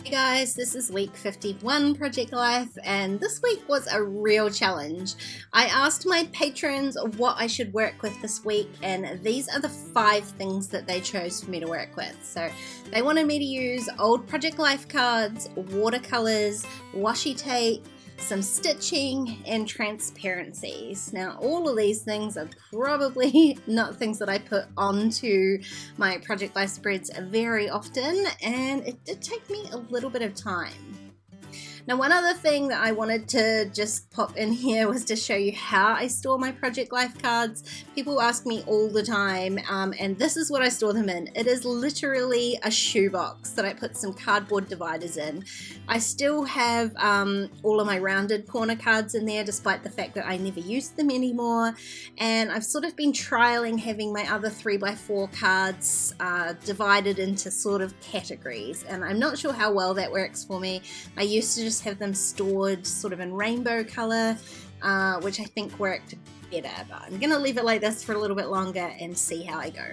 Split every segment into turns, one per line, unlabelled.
Hey guys, this is week 51 Project Life, and this week was a real challenge. I asked my patrons what I should work with this week, and these are the 5 things that they chose for me to work with. So they wanted me to use old Project Life cards, watercolors, washi tape, some stitching, and transparencies. Now all of these things are probably not things that I put onto my Project Life spreads very often, and it did take me a little bit of time. Now, one other thing that I wanted to just pop in here was to show you how I store my Project Life cards. People ask me all the time, and this is what I store them in. It is literally a shoebox that I put some cardboard dividers in. I still have all of my rounded corner cards in there, despite the fact that I never use them anymore. And I've sort of been trialing having my other 3x4 cards divided into sort of categories, and I'm not sure how well that works for me. I used to just have them stored sort of in rainbow color, which I think worked better, but I'm gonna leave it like this for a little bit longer and see how I go.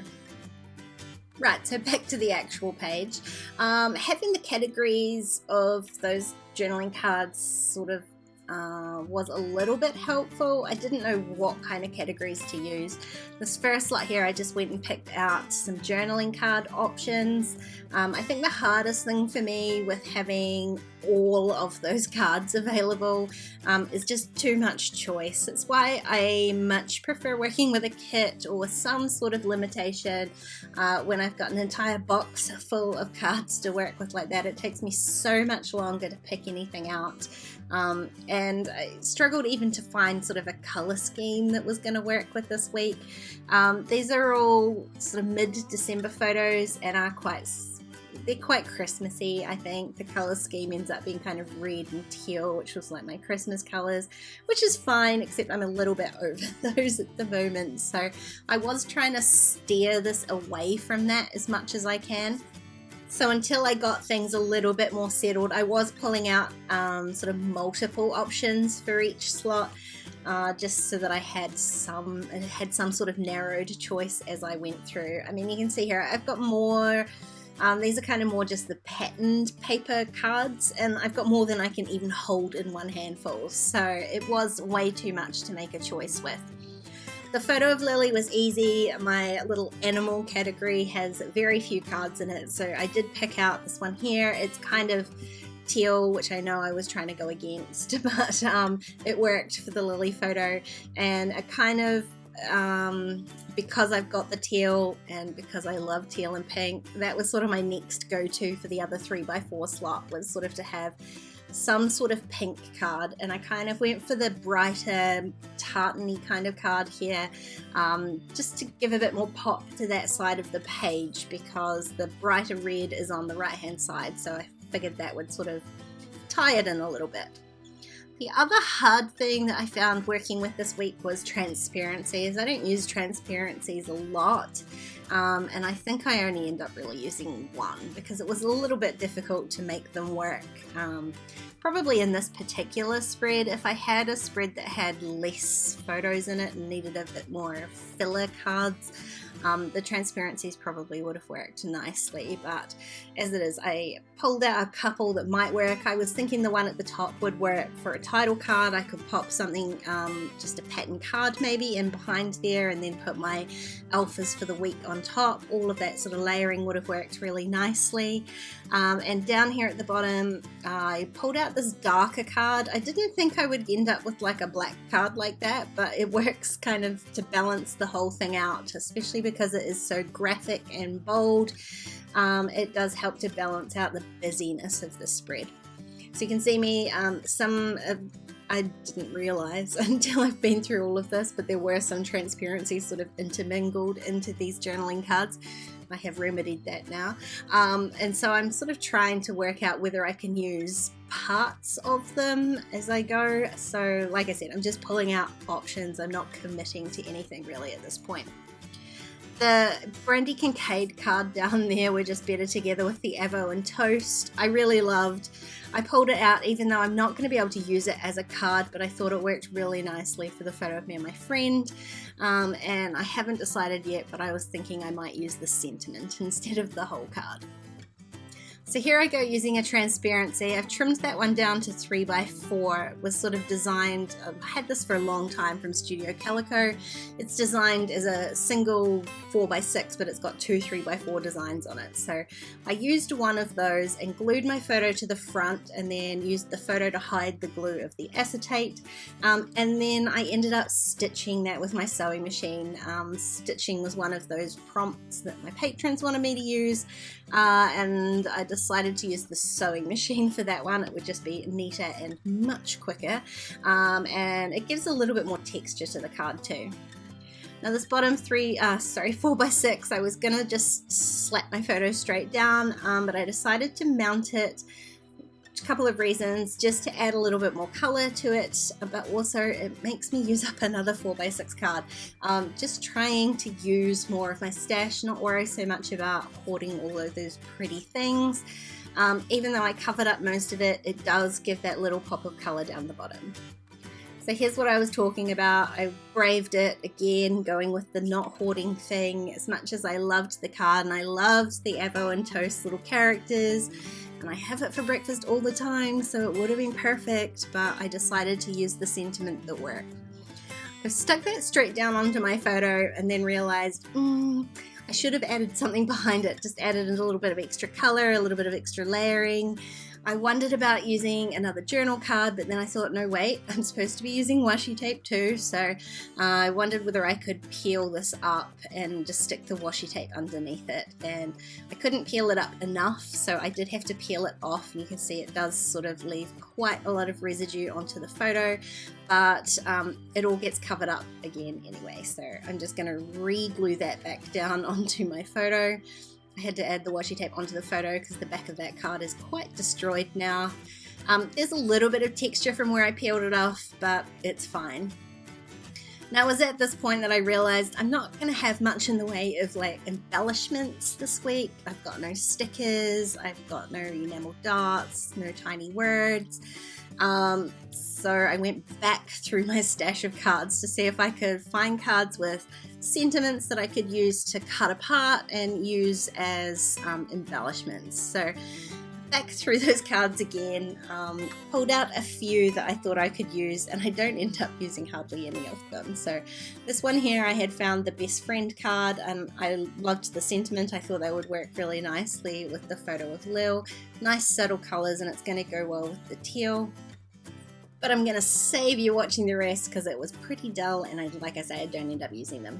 Right, so back to the actual page. Having the categories of those journaling cards sort of was a little bit helpful. I didn't know what kind of categories to use. This first slot here, I just went and picked out some journaling card options. I think the hardest thing for me with having all of those cards available is just too much choice. It's why I much prefer working with a kit or with some sort of limitation. When I've got an entire box full of cards to work with like that, it takes me so much longer to pick anything out. And I struggled even to find sort of a color scheme that was going to work with this week. These are all sort of mid-December photos and they're quite Christmassy. I think the color scheme ends up being kind of red and teal, which was like my Christmas colors, which is fine, except I'm a little bit over those at the moment. So I was trying to steer this away from that as much as I can. So until I got things a little bit more settled, I was pulling out sort of multiple options for each slot, just so that I had some sort of narrowed choice as I went through. I mean, you can see here I've got more. These are kind of more just the patterned paper cards, and I've got more than I can even hold in one handful. So it was way too much to make a choice with. The photo of Lily was easy. My little animal category has very few cards in it, so I did pick out this one here. It's kind of teal, which I know I was trying to go against, but it worked for the Lily photo. And a kind of because I've got the teal and because I love teal and pink, that was sort of my next go-to for the other 3x4 slot, was sort of to have some sort of pink card, and I kind of went for the brighter tartany kind of card here, just to give a bit more pop to that side of the page, because the brighter red is on the right hand side, so I figured that would sort of tie it in a little bit. The other hard thing that I found working with this week was transparencies. I don't use transparencies a lot, and I think I only end up really using one because it was a little bit difficult to make them work. Probably in this particular spread, if I had a spread that had less photos in it and needed a bit more filler cards, the transparencies probably would have worked nicely, but as it is, I pulled out a couple that might work. I was thinking the one at the top would work for a title card. I could pop something, just a pattern card maybe in behind there, and then put my alphas for the week on top. All of that sort of layering would have worked really nicely. And down here at the bottom, I pulled out this darker card. I didn't think I would end up with like a black card like that, but it works kind of to balance the whole thing out, especially because it is so graphic and bold. It does help to balance out the busyness of the spread. So you can see me, I didn't realize until I've been through all of this, but there were some transparencies sort of intermingled into these journaling cards. I have remedied that now. And so I'm sort of trying to work out whether I can use parts of them as I go. So like I said, I'm just pulling out options. I'm not committing to anything really at this point. The Brandy Kincaid card down there were just better together with the Avo and Toast. I really loved. I pulled it out even though I'm not going to be able to use it as a card, but I thought it worked really nicely for the photo of me and my friend. And I haven't decided yet, but I was thinking I might use the sentiment instead of the whole card. So here I go using a transparency. I've trimmed that one down to 3x4. It was sort of designed, I had this for a long time from Studio Calico. It's designed as a single 4x6, but it's got two 3x4 designs on it. So I used one of those and glued my photo to the front, and then used the photo to hide the glue of the acetate. And then I ended up stitching that with my sewing machine. Stitching was one of those prompts that my patrons wanted me to use, and I decided to use the sewing machine for that one. It would just be neater and much quicker, and it gives a little bit more texture to the card too. Now this bottom 4x6, I was gonna just slap my photo straight down, but I decided to mount it. A couple of reasons: just to add a little bit more color to it, but also it makes me use up another 4x6 card. Just trying to use more of my stash, not worry so much about hoarding all of those pretty things. Even though I covered up most of it, it does give that little pop of color down the bottom. So here's what I was talking about. I braved it again, going with the not hoarding thing. As much as I loved the card and I loved the Avo and Toast little characters, and I have it for breakfast all the time, so it would have been perfect, but I decided to use the sentiment that worked. I stuck that straight down onto my photo and then realized, I should have added something behind it, just added a little bit of extra color, a little bit of extra layering. I wondered about using another journal card, but then I thought, no wait, I'm supposed to be using washi tape too, so I wondered whether I could peel this up and just stick the washi tape underneath it, and I couldn't peel it up enough, so I did have to peel it off, and you can see it does sort of leave quite a lot of residue onto the photo, but it all gets covered up again anyway, so I'm just going to re-glue that back down onto my photo. I had to add the washi tape onto the photo because the back of that card is quite destroyed now. There's a little bit of texture from where I peeled it off, but it's fine. Now it was at this point that I realized I'm not going to have much in the way of like embellishments this week. I've got no stickers, I've got no enamel dots, no tiny words. So I went back through my stash of cards to see if I could find cards with sentiments that I could use to cut apart and use as embellishments. So back through those cards again, pulled out a few that I thought I could use, and I don't end up using hardly any of them. So this one here, I had found the best friend card, and I loved the sentiment. I thought they would work really nicely with the photo of Lil. Nice subtle colors, and it's going to go well with the teal. But I'm going to save you watching the rest because it was pretty dull, and like I say, I don't end up using them.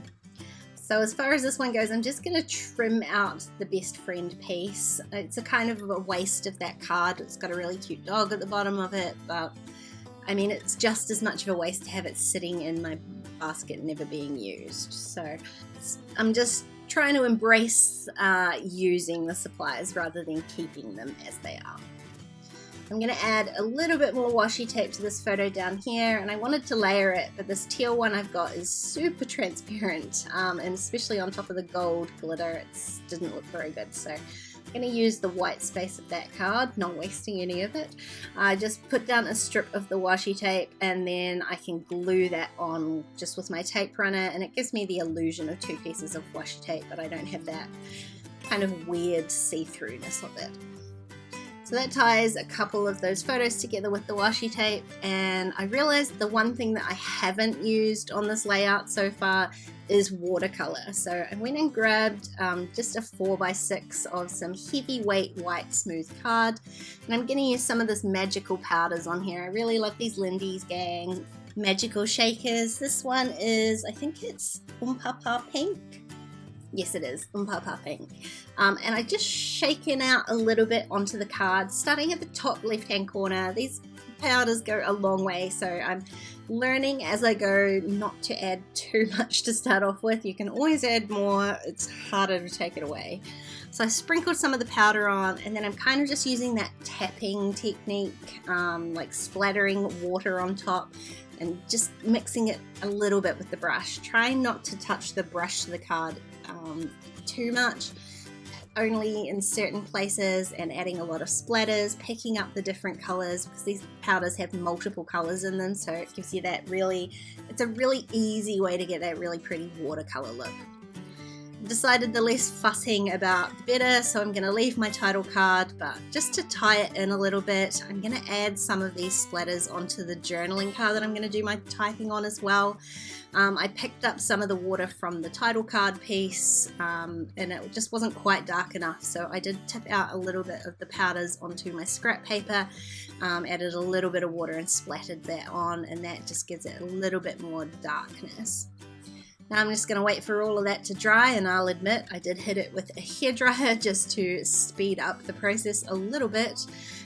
So as far as this one goes, I'm just going to trim out the best friend piece. It's a kind of a waste of that card. It's got a really cute dog at the bottom of it, but I mean, it's just as much of a waste to have it sitting in my basket never being used. So I'm just trying to embrace using the supplies rather than keeping them as they are. I'm going to add a little bit more washi tape to this photo down here, and I wanted to layer it, but this teal one I've got is super transparent, and especially on top of the gold glitter, it didn't look very good. So I'm going to use the white space of that card, not wasting any of it. I just put down a strip of the washi tape, and then I can glue that on just with my tape runner, and it gives me the illusion of two pieces of washi tape, but I don't have that kind of weird see-throughness of it. So that ties a couple of those photos together with the washi tape, and I realized the one thing that I haven't used on this layout so far is watercolor. So I went and grabbed just a 4x6 of some heavyweight white smooth card, and I'm going to use some of this magical powders on here. I really love these Lindy's Gang magical shakers. This one is, I think it's Umpapa Pink. Yes, it is Umpapa Pink. And I just shaken out a little bit onto the card, starting at the top left-hand corner. These powders go a long way, so I'm learning as I go not to add too much to start off with. You can always add more, it's harder to take it away. So I sprinkled some of the powder on, and then I'm kind of just using that tapping technique, like splattering water on top and just mixing it a little bit with the brush. Trying not to touch the brush to the card too much, only in certain places, and adding a lot of splatters, picking up the different colors because these powders have multiple colors in them, so it gives you that really, it's a really easy way to get that really pretty watercolor look. Decided the less fussing about the better, so I'm going to leave my title card, but just to tie it in a little bit, I'm going to add some of these splatters onto the journaling card that I'm going to do my typing on as well. I picked up some of the water from the title card piece and it just wasn't quite dark enough, so I did tip out a little bit of the powders onto my scrap paper, added a little bit of water and splattered that on, and that just gives it a little bit more darkness. Now I'm just going to wait for all of that to dry, and I'll admit I did hit it with a hairdryer just to speed up the process a little bit.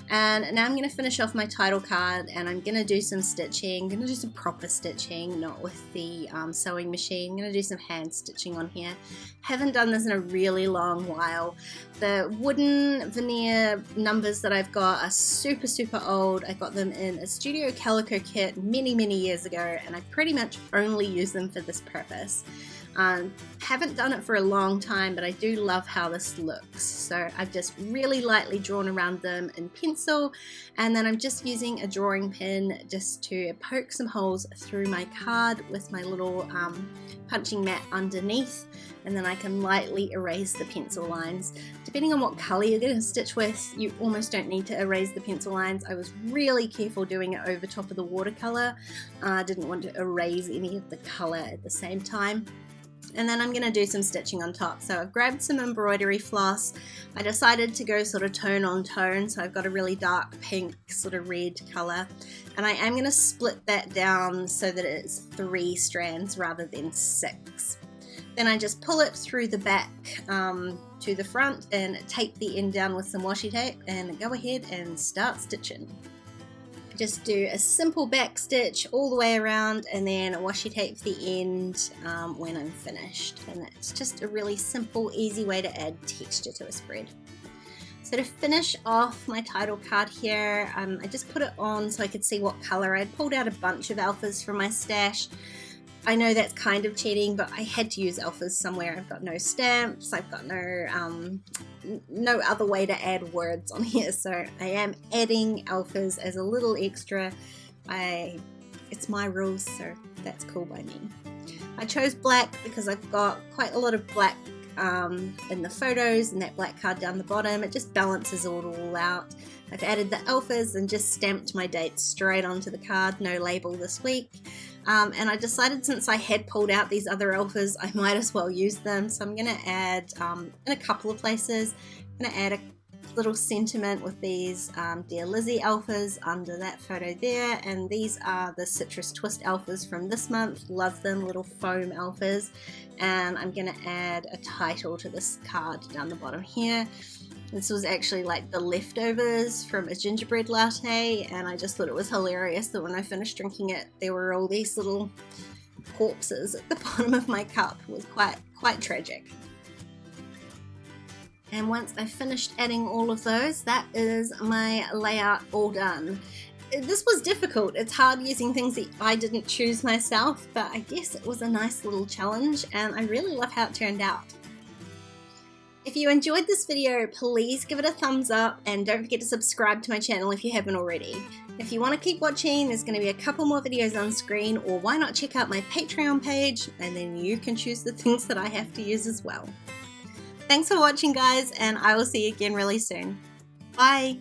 And now I'm going to finish off my title card, and I'm going to do some stitching. I'm going to do some proper stitching, not with the sewing machine. I'm going to do some hand stitching on here. Haven't done this in a really long while. The wooden veneer numbers that I've got are super old. I got them in a Studio Calico kit many years ago, and I pretty much only use them for this purpose. Haven't done it for a long time, but I do love how this looks. So I've just really lightly drawn around them in pencil, and then I'm just using a drawing pin just to poke some holes through my card with my little punching mat underneath, and then I can lightly erase the pencil lines. Depending on what color you're going to stitch with, you almost don't need to erase the pencil lines. I was really careful doing it over top of the watercolor. I didn't want to erase any of the color at the same time. And then I'm going to do some stitching on top. So I've grabbed some embroidery floss. I decided to go sort of tone on tone, so I've got a really dark pink sort of red color, and I am going to split that down so that it's 3 strands rather than 6. Then I just pull it through the back to the front and tape the end down with some washi tape and go ahead and start stitching. Just do a simple back stitch all the way around, and then washi tape the end when I'm finished. And that's just a really simple, easy way to add texture to a spread. So to finish off my title card here, I just put it on so I could see what color. I'd pulled out a bunch of alphas from my stash. I know that's kind of cheating, but I had to use alphas somewhere. I've got no stamps, I've got no other way to add words on here, so I am adding alphas as a little extra. It's my rules, so that's cool by me. I chose black because I've got quite a lot of black in the photos and that black card down the bottom. It just balances it all out. I've added the alphas and just stamped my dates straight onto the card, no label this week. And I decided, since I had pulled out these other alphas, I might as well use them. So I'm going to add, in a couple of places, I'm going to add a little sentiment with these Dear Lizzie alphas under that photo there. And these are the Citrus Twist alphas from this month. Love them, little foam alphas. And I'm going to add a title to this card down the bottom here. This was actually like the leftovers from a gingerbread latte, and I just thought it was hilarious that when I finished drinking it, there were all these little corpses at the bottom of my cup. It was quite tragic. And once I finished adding all of those, that is my layout all done. This was difficult. It's hard using things that I didn't choose myself, but I guess it was a nice little challenge, and I really love how it turned out. If you enjoyed this video, please give it a thumbs up, and don't forget to subscribe to my channel if you haven't already. If you want to keep watching, there's going to be a couple more videos on screen, or why not check out my Patreon page, and then you can choose the things that I have to use as well. Thanks for watching, guys, and I will see you again really soon. Bye!